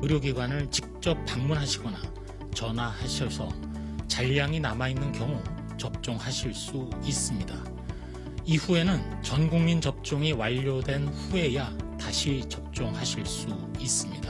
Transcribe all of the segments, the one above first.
의료기관을 직접 방문하시거나 전화하셔서 잔량이 남아있는 경우 접종하실 수 있습니다. 이후에는 전 국민 접종이 완료된 후에야 다시 접종하실 수 있습니다.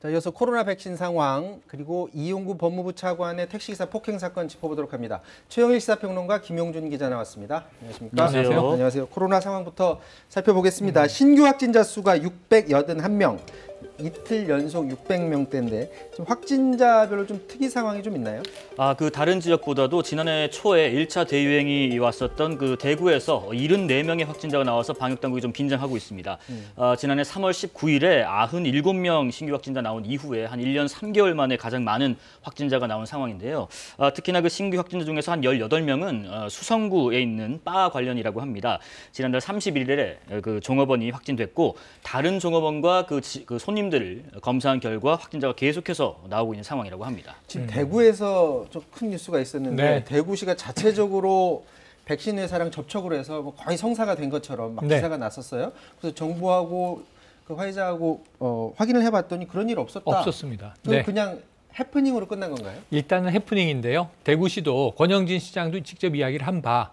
자, 이어서 코로나 백신 상황 그리고 이용구 법무부 차관의 택시기사 폭행 사건 짚어보도록 합니다. 최영일 시사평론가 김용준 기자 나왔습니다. 안녕하십니까? 안녕하세요. 안녕하세요. 코로나 상황부터 살펴보겠습니다. 신규 확진자 수가 681명. 이틀 연속 600명대인데 좀 확진자별로 좀 특이 상황이 좀 있나요? 그 다른 지역보다도 지난해 초에 1차 대유행이 왔었던 그 대구에서 74명의 확진자가 나와서 방역 당국이 좀 긴장하고 있습니다. 지난해 3월 19일에 97명 신규 확진자 나온 이후에 한 1년 3개월 만에 가장 많은 확진자가 나온 상황인데요. 특히나 그 신규 확진자 중에서 한 18명은 수성구에 있는 바 관련이라고 합니다. 지난달 31일에 그 종업원이 확진됐고 다른 종업원과 그 손님들을 검사한 결과 확진자가 계속해서 나오고 있는 상황이라고 합니다. 지금 대구에서 좀 큰 뉴스가 있었는데 네. 대구시가 자체적으로 백신 회사랑 접촉을 해서 뭐 거의 성사가 된 것처럼 막 네. 기사가 났었어요. 그래서 정부하고 그 화이자하고 확인을 해봤더니 그런 일 없었다. 없었습니다. 그럼 네. 그냥 해프닝으로 끝난 건가요? 일단은 해프닝인데요. 대구시도 권영진 시장도 직접 이야기를 한 바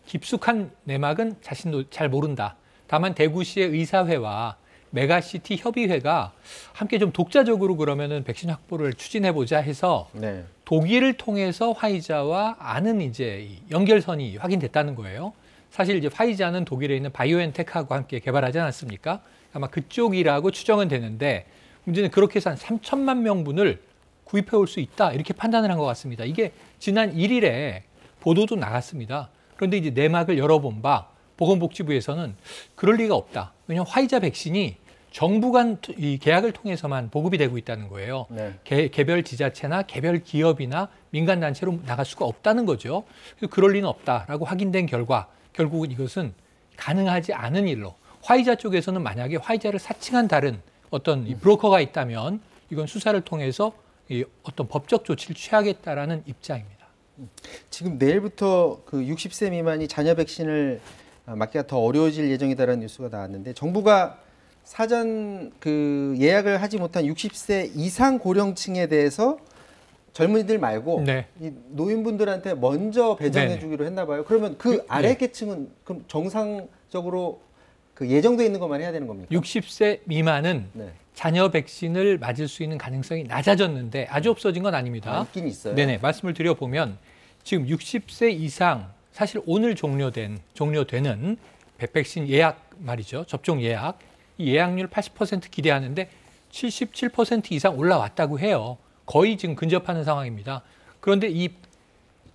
깊숙한 내막은 자신도 잘 모른다. 다만 대구시의 의사회와 메가시티 협의회가 함께 좀 독자적으로 그러면은 백신 확보를 추진해보자 해서 네. 독일을 통해서 화이자와 아는 이제 연결선이 확인됐다는 거예요. 사실 이제 화이자는 독일에 있는 바이오엔텍하고 함께 개발하지 않았습니까? 아마 그쪽이라고 추정은 되는데 문제는 그렇게 해서 한 3천만 명분을 구입해 올 수 있다 이렇게 판단을 한 것 같습니다. 이게 지난 1일에 보도도 나갔습니다. 그런데 이제 내막을 열어본 바 보건복지부에서는 그럴 리가 없다. 왜냐하면 화이자 백신이 정부 간 이 계약을 통해서만 보급이 되고 있다는 거예요. 네. 개별 지자체나 개별 기업이나 민간 단체로 나갈 수가 없다는 거죠. 그럴 리는 없다라고 확인된 결과 결국은 이것은 가능하지 않은 일로 화이자 쪽에서는 만약에 화이자를 사칭한 다른 어떤 이 브로커가 있다면 이건 수사를 통해서 이 어떤 법적 조치를 취하겠다라는 입장입니다. 지금 내일부터 그 60세 미만이 자녀 백신을 맞기가 더 어려워질 예정이다라는 뉴스가 나왔는데 정부가 사전 그 예약을 하지 못한 60세 이상 고령층에 대해서 젊은이들 말고 네. 이 노인분들한테 먼저 배정해 네네. 주기로 했나 봐요. 그러면 그 아래 네. 계층은 그럼 정상적으로 그 예정돼 있는 것만 해야 되는 겁니까? 60세 미만은 네. 자녀 백신을 맞을 수 있는 가능성이 낮아졌는데 아주 없어진 건 아닙니다. 있긴 있어요. 네네, 말씀을 드려보면 지금 60세 이상 사실 오늘 종료되는 백신 예약 말이죠. 접종 예약. 이 예약률 80% 기대하는데 77% 이상 올라왔다고 해요. 거의 지금 근접하는 상황입니다. 그런데 이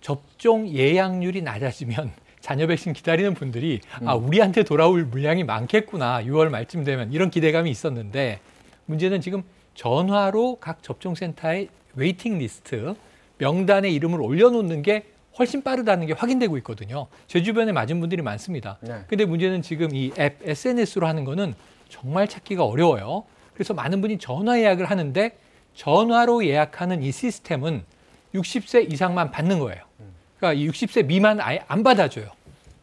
접종 예약률이 낮아지면 자녀 백신 기다리는 분들이 우리한테 돌아올 물량이 많겠구나. 6월 말쯤 되면 이런 기대감이 있었는데 문제는 지금 전화로 각 접종센터의 웨이팅 리스트 명단에 이름을 올려놓는 게 훨씬 빠르다는 게 확인되고 있거든요. 제 주변에 맞은 분들이 많습니다. 근데 문제는 지금 이 앱 SNS로 하는 거는 정말 찾기가 어려워요. 그래서 많은 분이 전화 예약을 하는데 전화로 예약하는 이 시스템은 60세 이상만 받는 거예요. 그러니까 이 60세 미만 아예 안 받아줘요.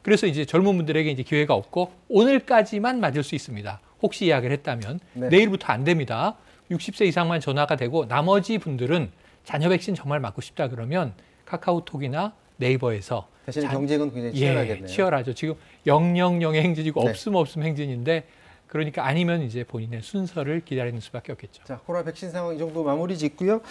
그래서 이제 젊은 분들에게 이제 기회가 없고 오늘까지만 맞을 수 있습니다. 혹시 예약을 했다면 네. 내일부터 안 됩니다. 60세 이상만 전화가 되고 나머지 분들은 자녀 백신 정말 맞고 싶다 그러면 카카오톡이나 네이버에서 대신 경쟁은 굉장히 치열하겠네요. 치열하죠. 지금 000의 행진이고 네. 없음 행진인데 그러니까 아니면 이제 본인의 순서를 기다리는 수밖에 없겠죠. 자, 코로나 백신 상황 이 정도 마무리 짓고요.